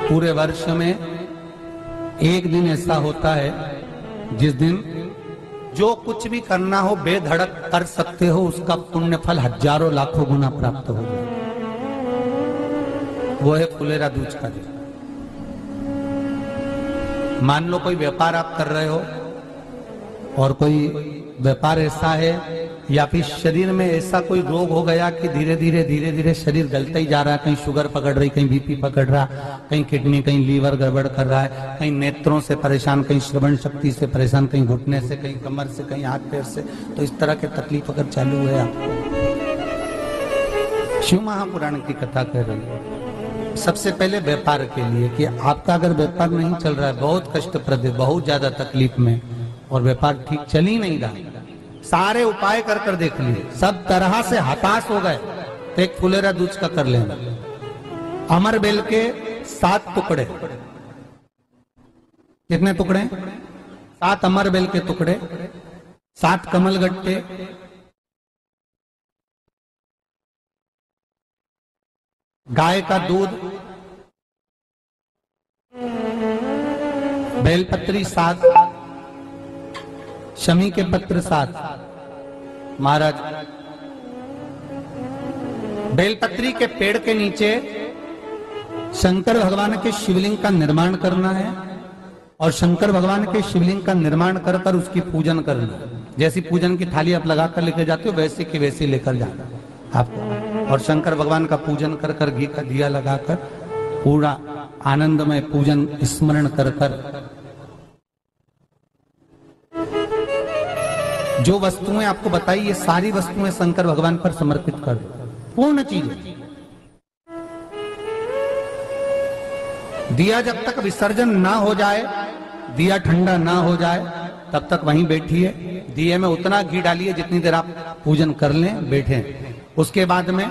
पूरे वर्ष में एक दिन ऐसा होता है जिस दिन जो कुछ भी करना हो बेधड़क कर सकते हो, उसका पुण्य फल हजारों लाखों गुना प्राप्त हो जाए। वो है फुलेरा दूज का दिन। मान लो कोई व्यापार आप कर रहे हो और कोई व्यापार ऐसा है या फिर शरीर में ऐसा कोई रोग हो गया कि धीरे धीरे शरीर गलता ही जा रहा है। कहीं शुगर पकड़ रही, कहीं बीपी पकड़ रहा, कहीं किडनी, कहीं लीवर गड़बड़ कर रहा है, कहीं नेत्रों से परेशान, कहीं श्रवण शक्ति से परेशान, कहीं घुटने से, कहीं कमर से, कहीं हाथ पैर से। तो इस तरह के तकलीफ अगर चालू है आपको, शिव महापुराण की कथा कह रही है सबसे पहले व्यापार के लिए कि आपका अगर व्यापार नहीं चल रहा है, बहुत कष्टप्रद है, बहुत ज्यादा तकलीफ में और व्यापार ठीक चल ही नहीं रहा, सारे उपाय कर कर देख लिए, सब तरह से हताश हो गए, तो एक फुलेरा दूज का कर लेना। अमर बेल के 7 टुकड़े, कितने टुकड़े? 7 अमर बेल के टुकड़े, 7 कमल गट्टे, गाय का दूध, बेलपत्री 7, शमी के पत्र 7। महाराज बेलपत्री के पेड़ के नीचे शंकर भगवान के शिवलिंग का निर्माण करना है और शंकर भगवान के शिवलिंग का निर्माण कर कर उसकी पूजन करना। जैसी पूजन की थाली आप लगा कर लेकर जाते हो वैसे की वैसे लेकर जाना आपको, और शंकर भगवान का पूजन कर कर घी का दिया लगाकर पूरा आनंदमय पूजन स्मरण कर कर जो वस्तुएं आपको बताई, ये सारी वस्तुएं शंकर भगवान पर समर्पित कर दो, पूर्ण चीजें। दिया जब तक विसर्जन ना हो जाए, दिया ठंडा ना हो जाए, तब तक वहीं बैठिए। दिए में उतना घी डालिए जितनी देर आप पूजन कर लें, बैठे। उसके बाद में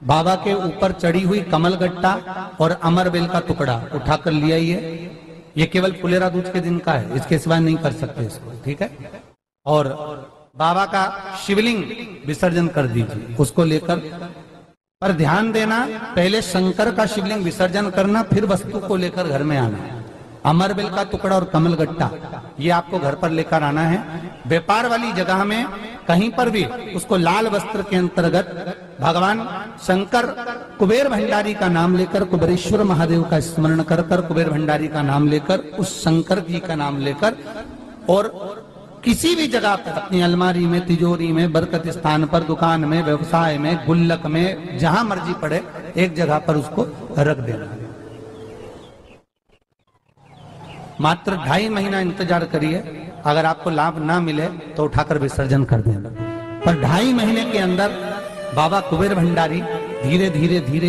बाबा के ऊपर चढ़ी हुई कमल गट्टा और अमर बेल का टुकड़ा उठाकर ले आइए। ये केवल फुलेरा दूज के दिन का है, इसके सिवाय नहीं कर सकते इसको, ठीक है। और बाबा का शिवलिंग विसर्जन कर दीजिए, उसको लेकर, पर ध्यान देना पहले शंकर का शिवलिंग विसर्जन करना, फिर वस्तु को लेकर घर में आना। अमर बेल का टुकड़ा और कमल गट्टा ये आपको घर पर लेकर आना है। व्यापार वाली जगह में कहीं पर भी उसको लाल वस्त्र के अंतर्गत भगवान शंकर कुबेर भंडारी का नाम लेकर, कुबेरेश्वर महादेव का स्मरण कर कर, कुबेर भंडारी का नाम लेकर, उस शंकर जी का नाम लेकर, और किसी भी जगह पर अपनी अलमारी में, तिजोरी में, बरकत स्थान पर, दुकान में, व्यवसाय में, गुल्लक में, जहां मर्जी पड़े एक जगह पर उसको रख देना। मात्र 2.5 महीना इंतजार करिए, अगर आपको लाभ ना मिले तो उठाकर विसर्जन कर देना। पर 2.5 महीने के अंदर बाबा कुबेर भंडारी धीरे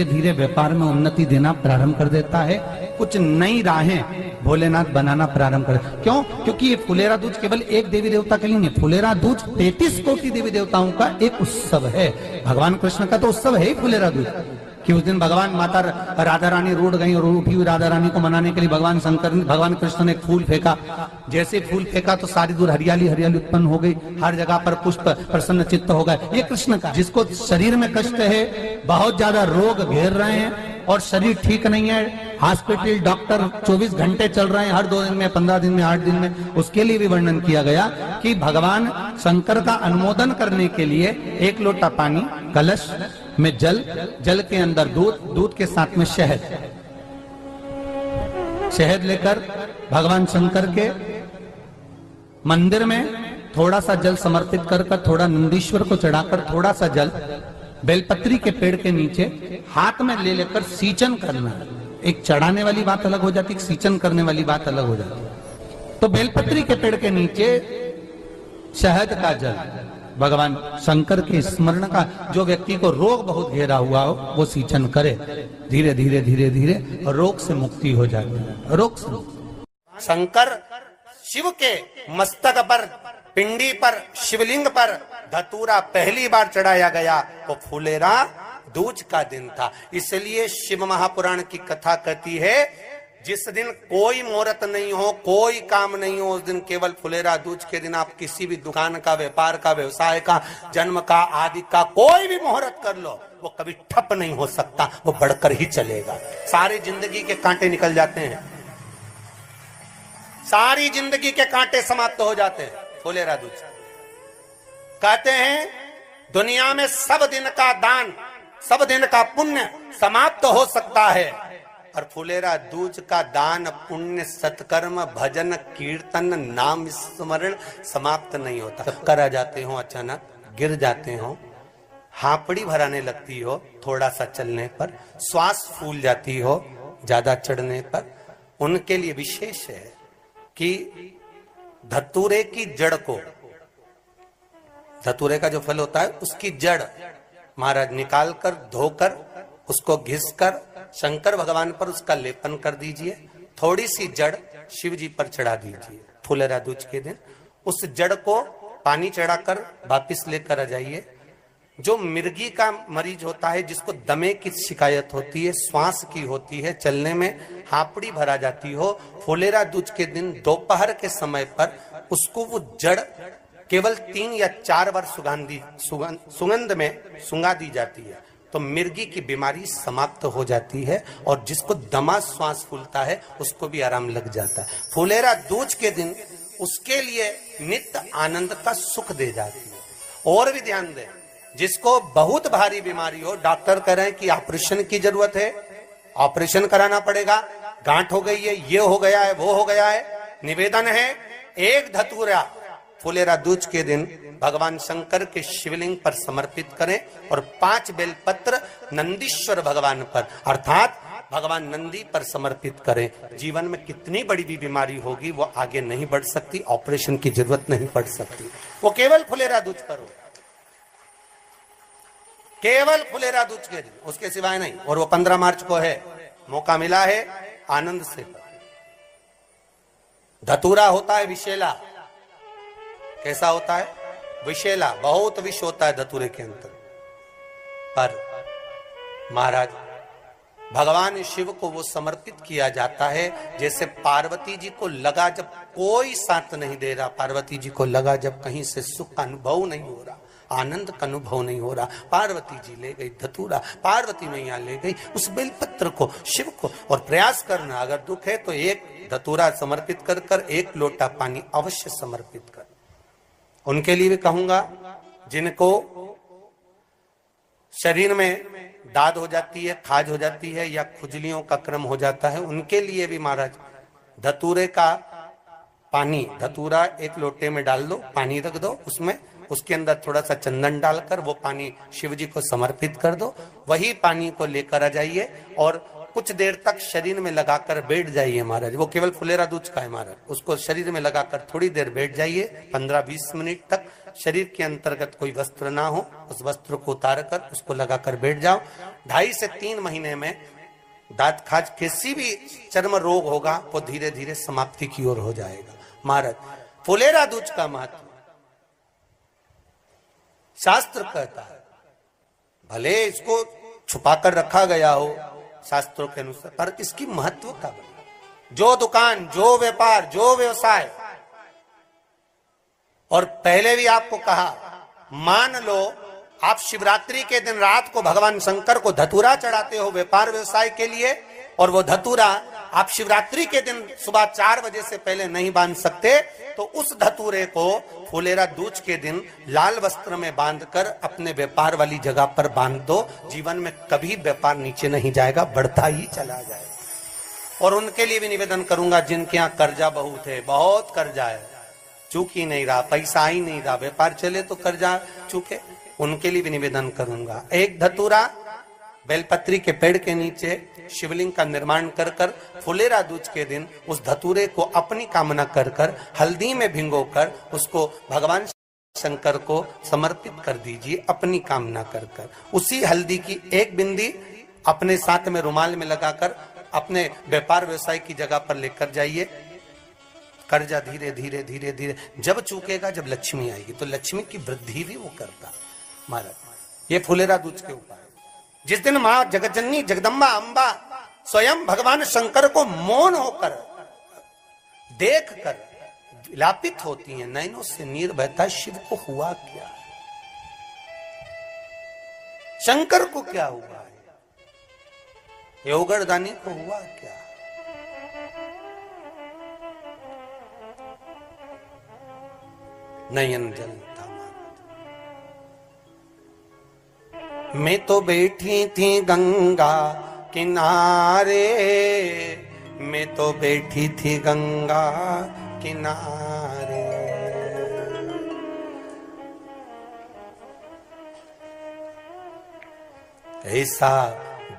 धीरे व्यापार में उन्नति देना प्रारंभ कर देता है। कुछ नई राहें भोलेनाथ बनाना प्रारंभ कर। क्यों? क्योंकि ये फुलेरा दूज केवल एक देवी देवता के लिए नहीं, फुलेरा दूज 33 कोटि देवी देवताओं का एक उत्सव है। भगवान कृष्ण का तो उत्सव है ही फुलेरा दूज, कि उस दिन भगवान माता राधा रानी रूठ गई और उठी हुई राधा रानी को मनाने के लिए भगवान कृष्ण ने एक फूल फेंका। जैसे फूल फेंका तो सारी दूर हरियाली हरियाली उत्पन्न हो गई, हर जगह पर पुष्प प्रसन्न चित्त हो गए। ये कृष्ण का, जिसको शरीर में कष्ट है, बहुत ज्यादा रोग घेर रहे हैं और शरीर ठीक नहीं है, हॉस्पिटल डॉक्टर 24 घंटे चल रहे हैं, हर 2 दिन में, 15 दिन में, 8 दिन में, उसके लिए भी वर्णन किया गया कि भगवान शंकर का अनुमोदन करने के लिए 1 लोटा पानी, कलश में जल, जल के अंदर दूध, दूध के साथ में शहद, शहद लेकर भगवान शंकर के मंदिर में थोड़ा सा जल समर्पित कर कर, थोड़ा नंदीश्वर को चढ़ाकर, थोड़ा सा जल बेलपत्री के पेड़ के नीचे हाथ में ले लेकर सींचन करना। एक चढ़ाने वाली बात अलग हो जाती, एक सींचन करने वाली बात अलग हो जाती। तो बेलपत्री के पेड़ के नीचे शहद का जल, भगवान शंकर के स्मरण का, जो व्यक्ति को रोग बहुत घेरा हुआ हो वो सींचन करे, धीरे धीरे रोग से मुक्ति हो जाती है। रोग से शंकर शिव के मस्तक पर, पिंडी पर, शिवलिंग पर धतूरा पहली बार चढ़ाया गया वो फुलेरा दूज का दिन था। इसलिए शिव महापुराण की कथा कहती है जिस दिन कोई मुहूर्त नहीं हो, कोई काम नहीं हो, उस दिन केवल फुलेरा दूज के दिन आप किसी भी दुकान का, व्यापार का, व्यवसाय का, जन्म का, आदि का कोई भी मुहूर्त कर लो, वो कभी ठप नहीं हो सकता, वो बढ़कर ही चलेगा। सारी जिंदगी के कांटे निकल जाते हैं, सारी जिंदगी के कांटे समाप्त हो जाते हैं। फुलेरा दूज कहते हैं दुनिया में सब दिन का दान, सब दिन का पुण्य समाप्त हो सकता है, और फुलेरा दूज का दान पुण्य सत्कर्म भजन कीर्तन नाम स्मरण समाप्त नहीं होता। चक्कर आ जाते हो, अचानक गिर जाते हो, हापड़ी भराने लगती हो थोड़ा सा चलने पर, श्वास फूल जाती हो ज्यादा चढ़ने पर, उनके लिए विशेष है कि धतूरे की जड़ को, धतूरे का जो फल होता है उसकी जड़ महाराज निकाल कर धोकर उसको घिसकर शंकर भगवान पर उसका लेपन कर दीजिए। थोड़ी सी जड़ शिव जी पर चढ़ा दीजिए। फुलेरा दूज के दिन उस जड़ को पानी चढ़ाकर वापिस लेकर आ जाइए। जो मिर्गी का मरीज होता है, जिसको दमे की शिकायत होती है, श्वास की होती है, चलने में हापड़ी भरा जाती हो, फुलेरा दूज के दिन दोपहर के समय पर उसको वो जड़ केवल 3 या 4 बार सुगंध में सुंगा दी जाती है, तो मिर्गी की बीमारी समाप्त हो जाती है, और जिसको दमा श्वास फूलता है उसको भी आराम लग जाता है। फुलेरा दूज के दिन उसके लिए नित्य आनंद का सुख दे जाती है। और भी ध्यान दें, जिसको बहुत भारी बीमारी हो, डॉक्टर कह रहे हैं कि ऑपरेशन की जरूरत है, ऑपरेशन कराना पड़ेगा, गांठ हो गई है, ये हो गया है, वो हो गया है, निवेदन है एक धतूरा फुलेरा दूज के दिन भगवान शंकर के शिवलिंग पर समर्पित करें, और 5 बेलपत्र नंदीश्वर भगवान पर अर्थात भगवान नंदी पर समर्पित करें। जीवन में कितनी बड़ी भी बीमारी होगी वो आगे नहीं बढ़ सकती, ऑपरेशन की जरूरत नहीं पड़ सकती, वो केवल फुलेरा दूज पर हो, केवल फुलेरा दूज के दिन, उसके सिवाय नहीं। और वो 15 मार्च को है, मौका मिला है, आनंद से। धतूरा होता है विषैला, कैसा होता है? विषैला, बहुत विष होता है धतूरे के अंदर। पर महाराज भगवान शिव को वो समर्पित किया जाता है, जैसे पार्वती जी को लगा जब कोई साथ नहीं दे रहा, पार्वती जी को लगा जब कहीं से सुख का अनुभव नहीं हो रहा, आनंद का अनुभव नहीं हो रहा, पार्वती जी ले गई धतूरा, पार्वती मैया ले गई उस बेलपत्र को शिव को। और प्रयास करना, अगर दुख है तो एक धतूरा समर्पित कर कर 1 लोटा पानी अवश्य समर्पित कर। उनके लिए भी कहूंगा जिनको शरीर में दाद हो जाती है, खाज हो जाती है, या खुजलियों का क्रम हो जाता है, उनके लिए भी महाराज धतूरे का पानी, धतूरा 1 लोटे में डाल दो, पानी रख दो उसमें, उसके अंदर थोड़ा सा चंदन डालकर वो पानी शिव जी को समर्पित कर दो। वही पानी को लेकर आ जाइए और कुछ देर तक शरीर में लगाकर बैठ जाइए महाराज। वो केवल फुलेरा दूज का है महाराज, उसको शरीर में लगाकर थोड़ी देर बैठ जाइए, 15-20 मिनट तक। शरीर के अंतर्गत कोई वस्त्र ना हो, उस वस्त्र को उतार कर उसको लगाकर बैठ जाओ। 2.5 से 3 महीने में दांत खाज किसी भी चर्म रोग होगा वो धीरे धीरे समाप्ति की ओर हो जाएगा। महाराज फुलेरा दूज का महत्व शास्त्र कहता है, भले इसको छुपाकर रखा गया हो शास्त्रों के अनुसार, पर इसकी महत्व का जो दुकान, जो व्यापार, जो व्यवसाय, और पहले भी आपको कहा, मान लो आप शिवरात्रि के दिन रात को भगवान शंकर को धतूरा चढ़ाते हो व्यापार व्यवसाय के लिए, और वो धतूरा आप शिवरात्रि के दिन सुबह 4 बजे से पहले नहीं बांध सकते, तो उस धतूरे को फुलेरा दूज के दिन लाल वस्त्र में बांधकर अपने व्यापार वाली जगह पर बांध दो। जीवन में कभी व्यापार नीचे नहीं जाएगा, बढ़ता ही चला जाएगा। और उनके लिए भी निवेदन करूंगा जिनके यहाँ कर्जा बहुत है, बहुत कर्जा है, चूक ही नहीं रहा, पैसा ही नहीं रहा, व्यापार चले तो कर्जा चूके, उनके लिए भी निवेदन करूंगा। एक धतूरा बेलपत्री के पेड़ के नीचे शिवलिंग का निर्माण कर कर फुलेरा दूज के दिन उस धतूरे को अपनी कामना कर कर हल्दी में भिंगोकर उसको भगवान शंकर को समर्पित कर दीजिए अपनी कामना कर कर। उसी हल्दी की 1 बिंदी अपने साथ में रुमाल में लगाकर अपने व्यापार व्यवसाय की जगह पर लेकर जाइए। कर्जा धीरे धीरे धीरे धीरे जब चूकेगा, जब लक्ष्मी आएगी, तो लक्ष्मी की वृद्धि भी वो करता महाराज। ये फुलेरा दूज के ऊपर जिस दिन मां जगतजननी जगदम्बा अंबा स्वयं भगवान शंकर को मौन होकर देखकर विलापित होती हैं, नैनों से नीर बहता, शिव को हुआ क्या? शंकर को क्या हुआ है, योगरदानी को हुआ क्या? नयन जलता मैं तो बैठी थी गंगा किनारे, मैं तो बैठी थी गंगा किनारे। ऐसा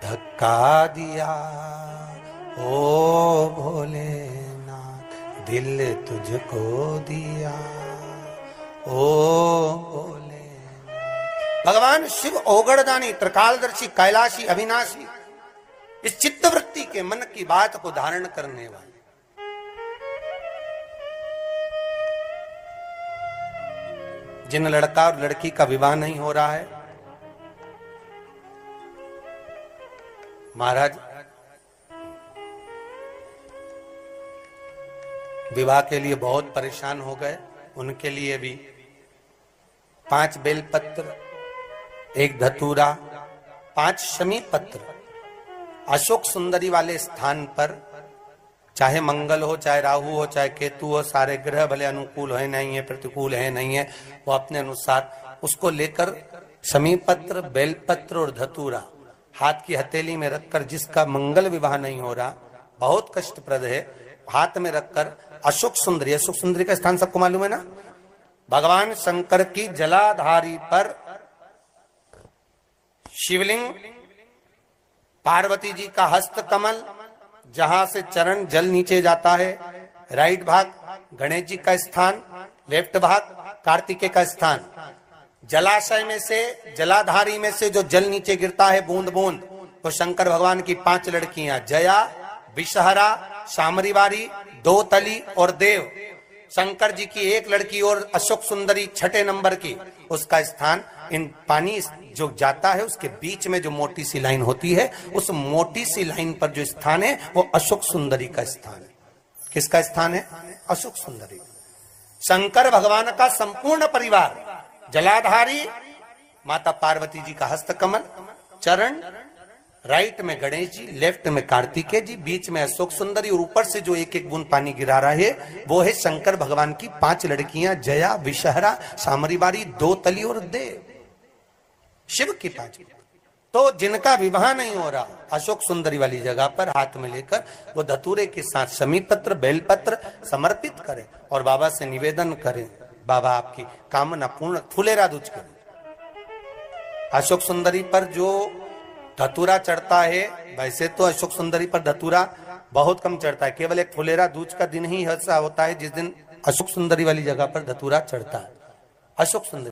धक्का दिया ओ भोलेनाथ, दिल तुझको दिया ओ भोलेनाथ। भगवान शिव ओगड़दानी, त्रिकालदर्शी, कैलाशी, अविनाशी, इस चित्तवृत्ति के मन की बात को धारण करने वाले, जिन लड़का और लड़की का विवाह नहीं हो रहा है, महाराज विवाह के लिए बहुत परेशान हो गए, उनके लिए भी 5 बेलपत्र, 1 धतूरा, 5 शमी पत्र अशोक सुंदरी वाले स्थान पर, चाहे मंगल हो, चाहे राहु हो, चाहे केतु हो, सारे ग्रह भले अनुकूल है नहीं है, प्रतिकूल है नहीं है, वो अपने अनुसार उसको लेकर शमी पत्र, बेलपत्र और धतूरा हाथ की हथेली में रखकर, जिसका मंगल विवाह नहीं हो रहा, बहुत कष्टप्रद है, हाथ में रखकर अशोक सुंदरी, अशोक सुंदरी का स्थान सबको मालूम है ना, भगवान शंकर की जलाधारी पर शिवलिंग, पार्वती जी का हस्त कमल, जहां से चरण जल नीचे जाता है, राइट भाग गणेश जी का स्थान, लेफ्ट भाग कार्तिकेय का स्थान। जलाशय में से, जलाधारी में से जो जल नीचे गिरता है बूंद बूंद, तो शंकर भगवान की 5 लड़कियां, जया, विषहरा, शामरीवारी, दोतली और देव। शंकर जी की 1 लड़की और अशोक सुंदरी 6ठे नंबर की, उसका स्थान, इन पानी जो जाता है उसके बीच में जो मोटी सी लाइन होती है, उस मोटी सी लाइन पर जो स्थान है वो अशोक सुंदरी का स्थान है। किसका स्थान है? अशोक सुंदरी। शंकर भगवान का संपूर्ण परिवार, जलाधारी माता पार्वती जी का हस्तकमल, चरण, राइट में गणेश जी, लेफ्ट में कार्तिकेय जी, बीच में अशोक सुंदरी, और ऊपर से जो 1-1 बूंद पानी गिरा रहा है वो है शंकर भगवान की 5 लड़कियां, जया, विषहरा, शामरीवारी, दोतली और देव। शिव की 5। तो जिनका विवाह नहीं हो रहा, अशोक सुंदरी वाली जगह पर हाथ में लेकर वो धतूरे के साथ शमी पत्र, बेलपत्र समर्पित करें और बाबा से निवेदन करें, बाबा आपकी कामना पूर्ण, फुलेरा दूज करें। अशोक सुंदरी पर जो धतूरा चढ़ता है, वैसे तो अशोक सुंदरी पर धतूरा बहुत कम चढ़ता है, केवल एक फुलेरा दूज का दिन ही ऐसा होता है जिस दिन अशोक सुंदरी वाली जगह पर धतूरा चढ़ता है। अशोक सुंदरी